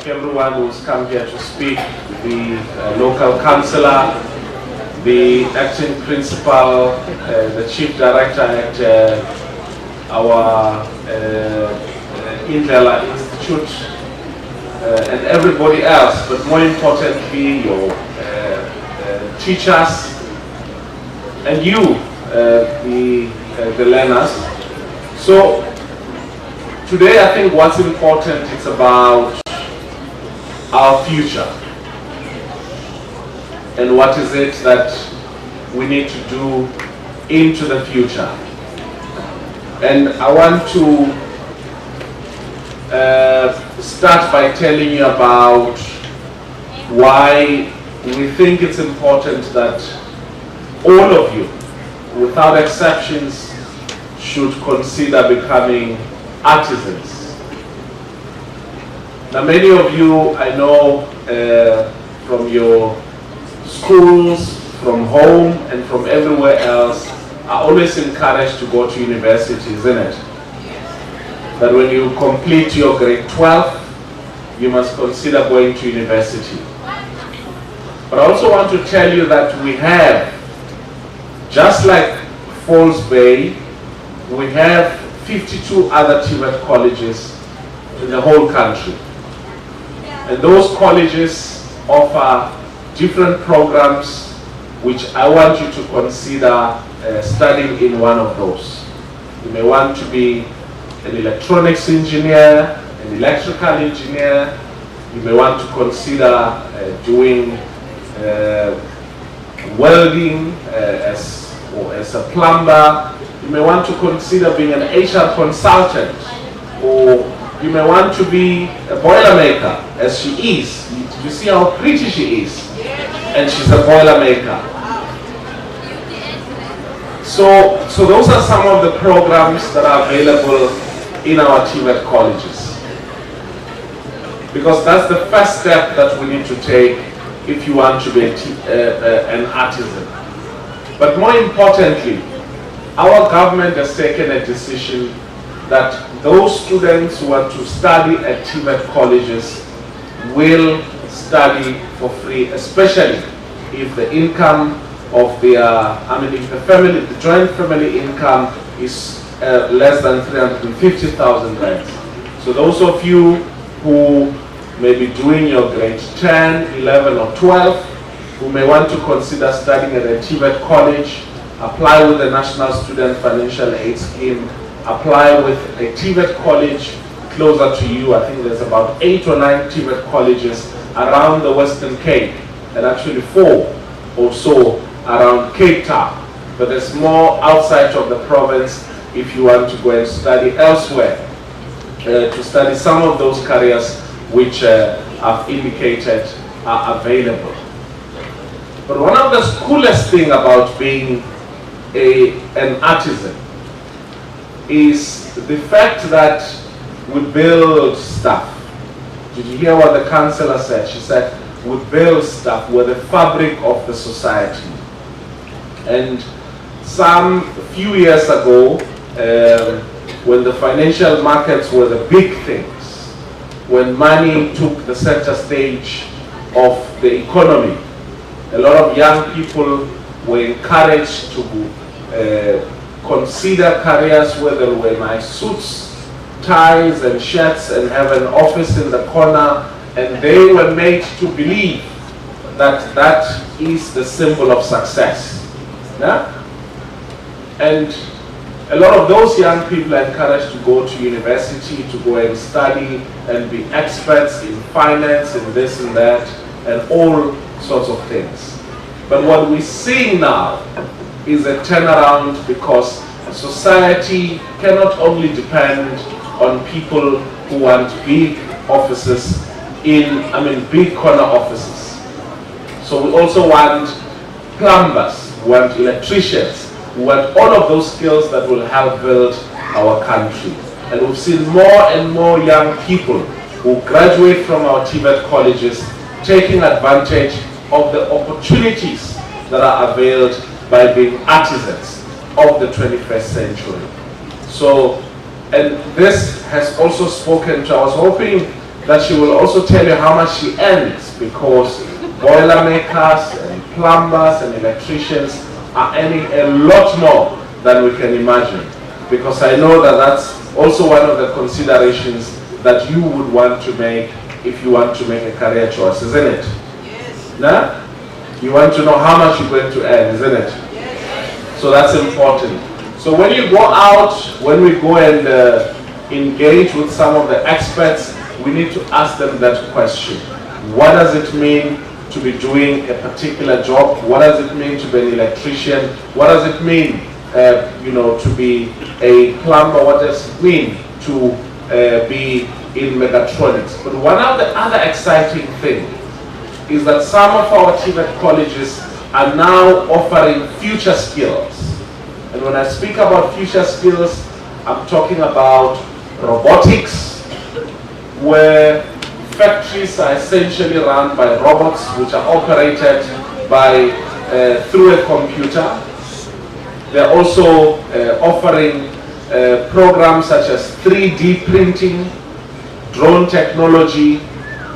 everyone who's come here to speak, the local councillor, the acting principal, the chief director at our Indlela Institute, and everybody else, but more importantly, your teachers, and you, the learners. So today I think what's important is about our future and what is it that we need to do into the future. And I want to start by telling you about why we think it's important that all of you, without exceptions, should consider becoming artisans. Now, many of you, I know from your schools, from home, and from everywhere else, are always encouraged to go to university, isn't it? That when you complete your grade 12, you must consider going to university. But I also want to tell you that we have, just like Falls Bay, we have 52 other TVET colleges in the whole country. And those colleges offer different programs which I want you to consider studying in one of those. You may want to be an electronics engineer, an electrical engineer. You may want to consider doing welding as a plumber. You may want to consider being an HR consultant, or you may want to be a boilermaker, as she is. You see how pretty she is, and she's a boilermaker. So those are some of the programs that are available in our TVET colleges, because that's the first step that we need to take if you want to be an artisan. But more importantly, our government has taken a decision that those students who want to study at TVET colleges will study for free, especially if the income of their, if the joint family income is less than 350,000 rands. So those of you who may be doing your grade 10, 11 or 12, who may want to consider studying at a TVET college, apply with the National Student Financial Aid Scheme, apply with a TVET college closer to you. I think there's about 8 or 9 TVET colleges around the Western Cape, and actually 4 or so around Cape Town. But there's more outside of the province if you want to go and study elsewhere, to study some of those careers which I've indicated are available. But one of the coolest things about being an artisan is the fact that we build stuff. Did you hear what the councillor said? She said, we build stuff. We're the fabric of the society. And some few years ago, when the financial markets were the big things, when money took the center stage of the economy, a lot of young people were encouraged to consider careers where there were nice suits, ties and shirts, and have an office in the corner, and they were made to believe that that is the symbol of success. Yeah? And a lot of those young people are encouraged to go to university, to go and study and be experts in finance and this and that and all sorts of things. But what we're seeing now is a turnaround, because society cannot only depend on people who want big offices big corner offices. So we also want plumbers, we want electricians, we want all of those skills that will help build our country. And we've seen more and more young people who graduate from our TVET colleges taking advantage of the opportunities that are availed by being artisans of the 21st century. So, and this has also spoken to, I was hoping that she will also tell you how much she earns, because boiler makers and plumbers and electricians are earning a lot more than we can imagine. Because I know that that's also one of the considerations that you would want to make if you want to make a career choice, isn't it? Yes. Nah? You want to know how much you're going to earn, isn't it? Yes. So that's important. So when you go out, when we go and engage with some of the experts, we need to ask them that question. What does it mean to be doing a particular job? What does it mean to be an electrician? What does it mean, to be a plumber? What does it mean to be in mechatronics? But one of the other exciting things is that some of our TVET colleges are now offering future skills. And when I speak about future skills, I'm talking about robotics, where factories are essentially run by robots which are operated by through a computer. They're also offering programs such as 3D printing, drone technology.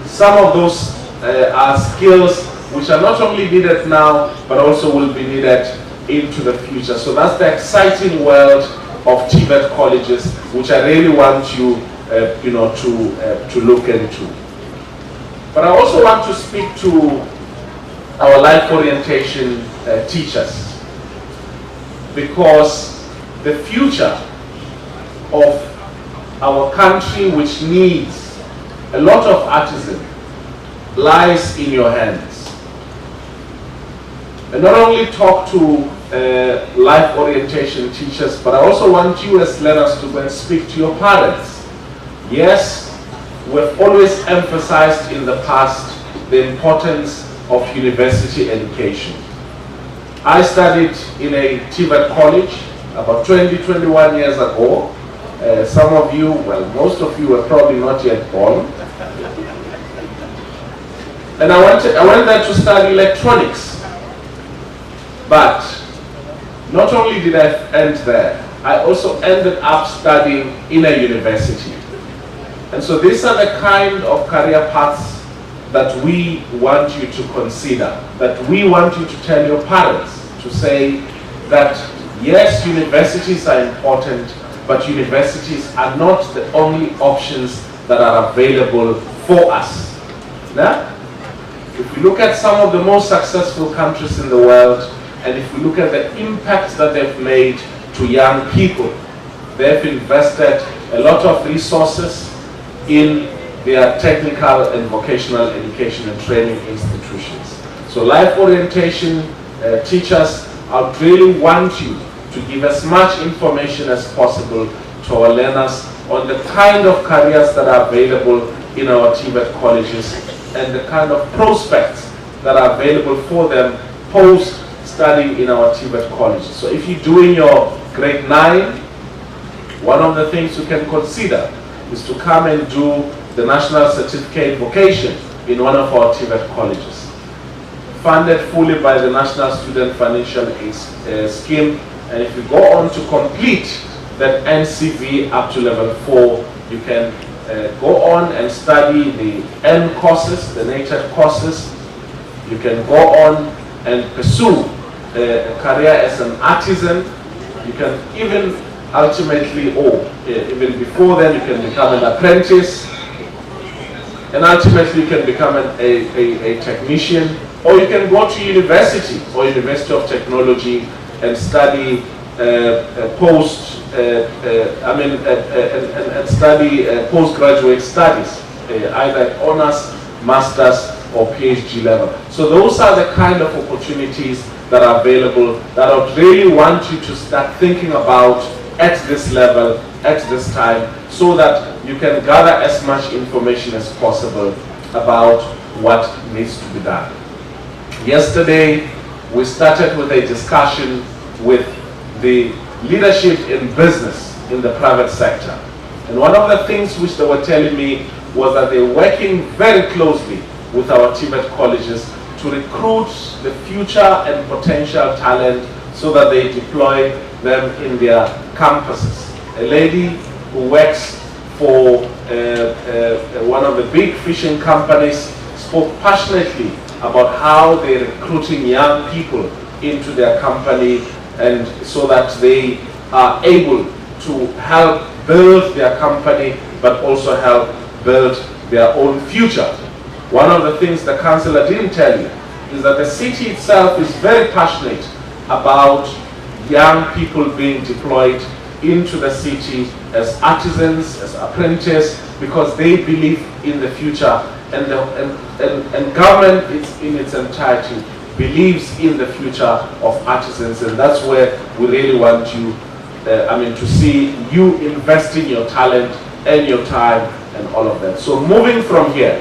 Some of those are skills which are not only needed now, but also will be needed into the future. So that's the exciting world of TVET colleges, which I really want you, to look into. But I also want to speak to our life orientation teachers, because the future of our country, which needs a lot of artisans, lies in your hands. And not only talk to life orientation teachers, but I also want you as learners to go and speak to your parents. Yes, we've always emphasized in the past the importance of university education. I studied in a TVET college about 21 years ago. Some of you, well, most of you were probably not yet born. And I went there to study electronics. But not only did I end there, I also ended up studying in a university. And so these are the kind of career paths that we want you to consider, that we want you to tell your parents, to say that yes, universities are important, but universities are not the only options that are available for us. Now, if we look at some of the most successful countries in the world, and if we look at the impact that they've made to young people, they've invested a lot of resources in their technical and vocational education and training institutions. So life orientation teachers, I would really want you to give as much information as possible to our learners on the kind of careers that are available in our TVET colleges and the kind of prospects that are available for them post studying in our TVET colleges. So if you're doing your grade 9, one of the things you can consider is to come and do the National Certificate Vocation in one of our TVET colleges. Funded fully by the National Student Financial Aid Scheme. And if you go on to complete that NCV up to level 4, you can go on and study the N courses, the NHET courses. You can go on and pursue a career as an artisan. You can even ultimately, even before then, you can become an apprentice. And ultimately, you can become a technician. Or you can go to university or University of Technology and study postgraduate studies, either honors, masters, or PhD level. So those are the kind of opportunities that are available that I would really want you to start thinking about at this level, at this time, so that you can gather as much information as possible about what needs to be done. Yesterday, we started with a discussion with the leadership in business in the private sector. And one of the things which they were telling me was that they're working very closely with our TVET colleges to recruit the future and potential talent so that they deploy them in their campuses. A lady who works for one of the big fishing companies, spoke passionately about how they're recruiting young people into their company, and so that they are able to help build their company but also help build their own future. One of the things the councillor didn't tell you is that the city itself is very passionate about young people being deployed into the city as artisans, as apprentices, because they believe in the future, and government in its entirety believes in the future of artisans, and that's where we really want you, to see you investing your talent and your time and all of that. So moving from here,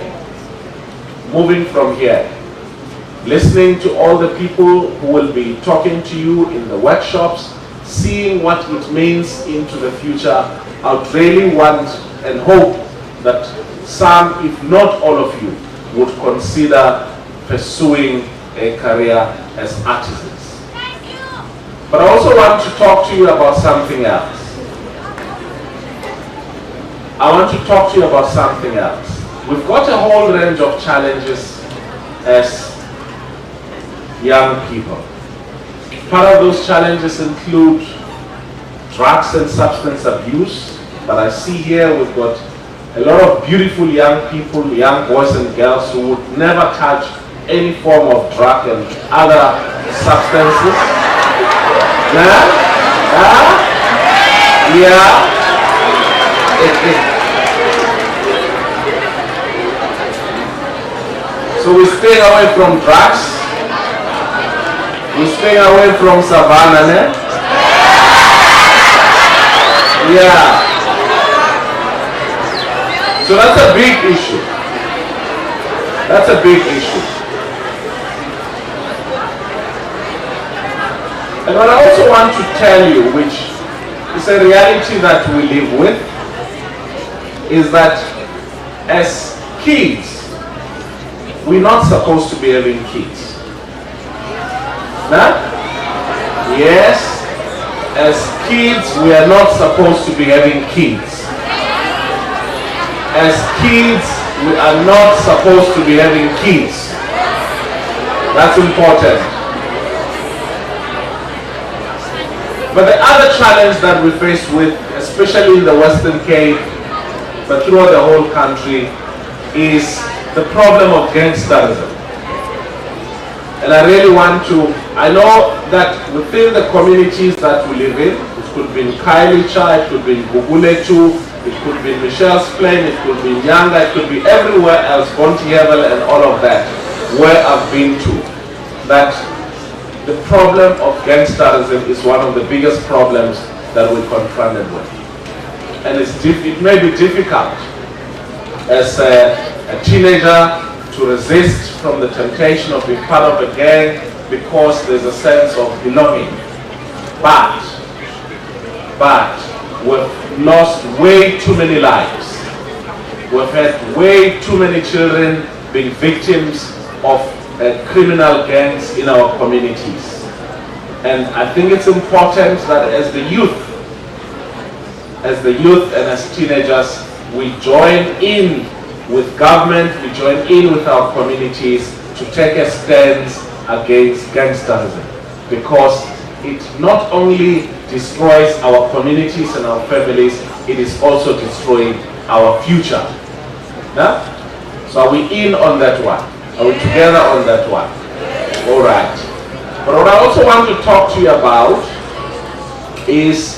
listening to all the people who will be talking to you in the workshops, seeing what it means into the future, I would really want and hope that some, if not all of you, would consider pursuing a career as artisans. But I also want to talk to you about something else. We've got a whole range of challenges as young people. Part of those challenges include drugs and substance abuse, but I see here we've got a lot of beautiful young people, young boys and girls who would never touch any form of drug and other substances. So we stay away from drugs. We stay away from savannah, né? Yeah. So that's a big issue. And what I also want to tell you, which is a reality that we live with, is that as kids, we're not supposed to be having kids. Huh? Yes, as kids, we are not supposed to be having kids. As kids, we are not supposed to be having kids. That's important. But the other challenge that we face with, especially in the Western Cape, but throughout the whole country, is the problem of gangsterism. And I really want to, I know that within the communities that we live in, it could be in Kailicha, it could be in Guguletu, it could be in Michelle's Plain, it could be in Yanga, it could be everywhere else, Bontihevel and all of that, where I've been to, that the problem of gangsterism is one of the biggest problems that we're confronted with. And it may be difficult as a teenager to resist from the temptation of being part of a gang because there's a sense of belonging. But we've lost way too many lives. We've had way too many children being victims of criminal gangs in our communities. And I think it's important that as the youth and as teenagers, we join in with government, we join in with our communities to take a stance against gangsterism, because it not only destroys our communities and our families, it is also destroying our future. Huh? So are we in on that one? Are we together on that one? All right. But what I also want to talk to you about is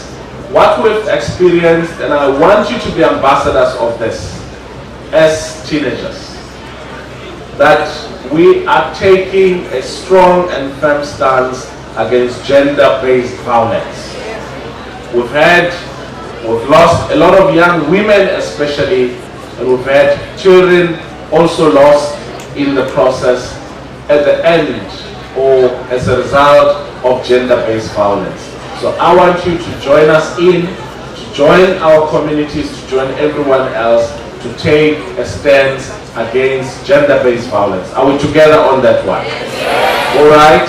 what we've experienced, and I want you to be ambassadors of this as teenagers, that we are taking a strong and firm stance against gender-based violence. We've lost a lot of young women especially, and we've had children also lost in the process at the end or as a result of gender-based violence. So I want you to join us in, to join our communities, to join everyone else to take a stance against gender-based violence. Are we together on that one? Yes. All right.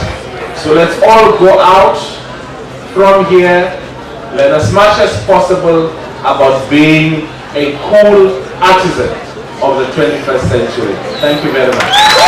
So let's all go out from here, learn as much as possible about being a cool artisan of the 21st century. Thank you very much.